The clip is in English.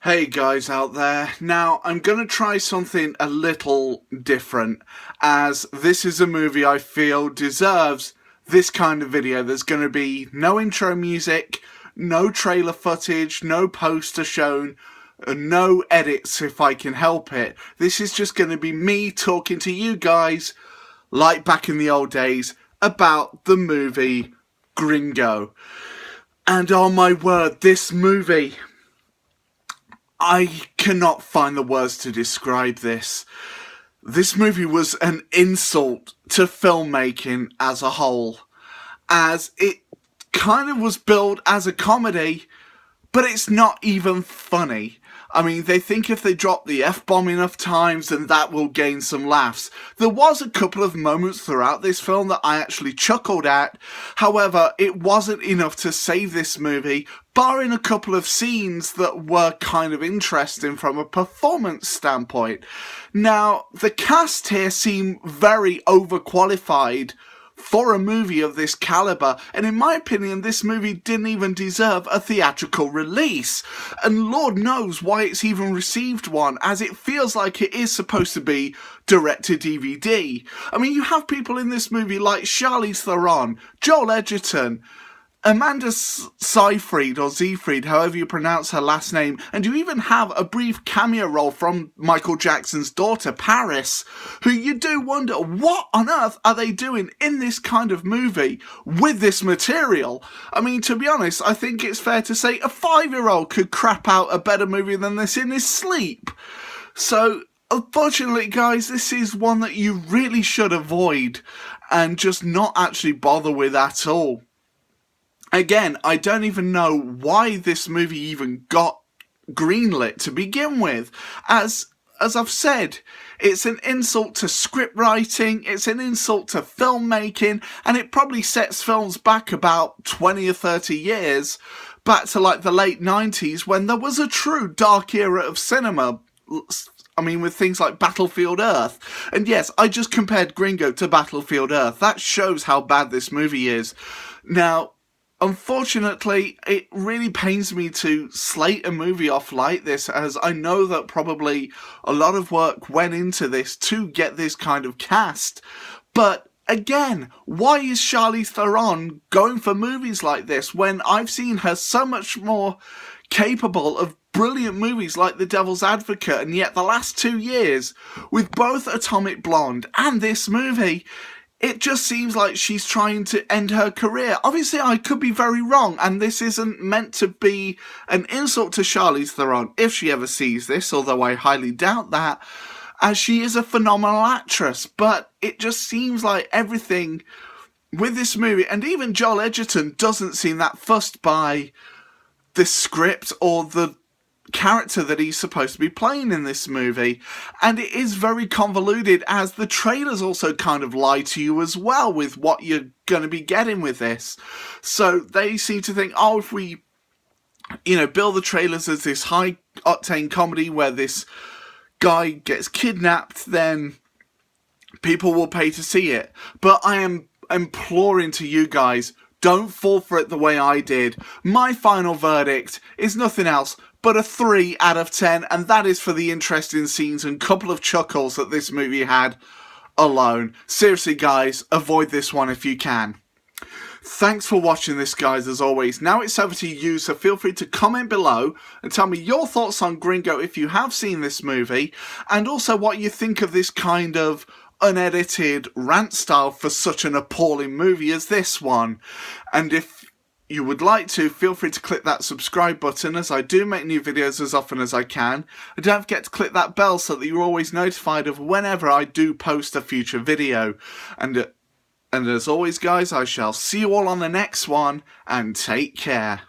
Hey guys out there, now I'm gonna try something a little different, as this is a movie I feel deserves this kind of video. There's gonna be no intro music, no trailer footage, no poster shown, no edits if I can help it. This is just gonna be me talking to you guys, like back in the old days, about the movie Gringo. And oh my word, this movie, I cannot find the words to describe this. This movie was an insult to filmmaking as a whole, as it kind of was billed as a comedy, but it's not even funny. I mean, they think if they drop the F-bomb enough times, then that will gain some laughs. There was a couple of moments throughout this film that I actually chuckled at. However, it wasn't enough to save this movie, barring a couple of scenes that were kind of interesting from a performance standpoint. Now, the cast here seem very overqualified for a movie of this caliber, and in my opinion this movie didn't even deserve a theatrical release, and Lord knows why it's even received one, as it feels like it is supposed to be direct to DVD. I mean, you have people in this movie like Charlize Theron, Joel Edgerton, Amanda Seyfried, or Seyfried, however you pronounce her last name, and you even have a brief cameo role from Michael Jackson's daughter, Paris, who you do wonder, what on earth are they doing in this kind of movie with this material? I mean, to be honest, I think it's fair to say a 5-year-old could crap out a better movie than this in his sleep. So, unfortunately, guys, this is one that you really should avoid and just not actually bother with at all. Again, I don't even know why this movie even got greenlit to begin with. As I've said, it's an insult to script writing, it's an insult to filmmaking, and it probably sets films back about 20 or 30 years, back to like the late 90s, when there was a true dark era of cinema. I mean, with things like Battlefield Earth. And yes, I just compared Gringo to Battlefield Earth. That shows how bad this movie is. Now, unfortunately, it really pains me to slate a movie off like this, as I know that probably a lot of work went into this to get this kind of cast. But again, why is Charlize Theron going for movies like this when I've seen her so much more capable of brilliant movies like The Devil's Advocate, and yet the last 2 years, with both Atomic Blonde and this movie, it just seems like she's trying to end her career. Obviously, I could be very wrong, and this isn't meant to be an insult to Charlize Theron, if she ever sees this, although I highly doubt that, as she is a phenomenal actress. But it just seems like everything with this movie, and even Joel Edgerton doesn't seem that fussed by the script or the character that he's supposed to be playing in this movie, and it is very convoluted, as the trailers also kind of lie to you as well with what you're going to be getting with this. So they seem to think, oh, if we, build the trailers as this high octane comedy where this guy gets kidnapped, then people will pay to see it. But I am imploring to you guys, don't fall for it the way I did. My final verdict is nothing else but a 3 out of 10, and that is for the interesting scenes and couple of chuckles that this movie had alone. Seriously, guys, avoid this one if you can. Thanks for watching this, guys, as always. Now it's over to you, so feel free to comment below and tell me your thoughts on Gringo if you have seen this movie, and also what you think of this kind of unedited rant style for such an appalling movie as this one. And if you would like to, feel free to click that subscribe button, as I do make new videos as often as I can. And don't forget to click that bell so that you're always notified of whenever I do post a future video. And as always, guys, I shall see you all on the next one, and take care.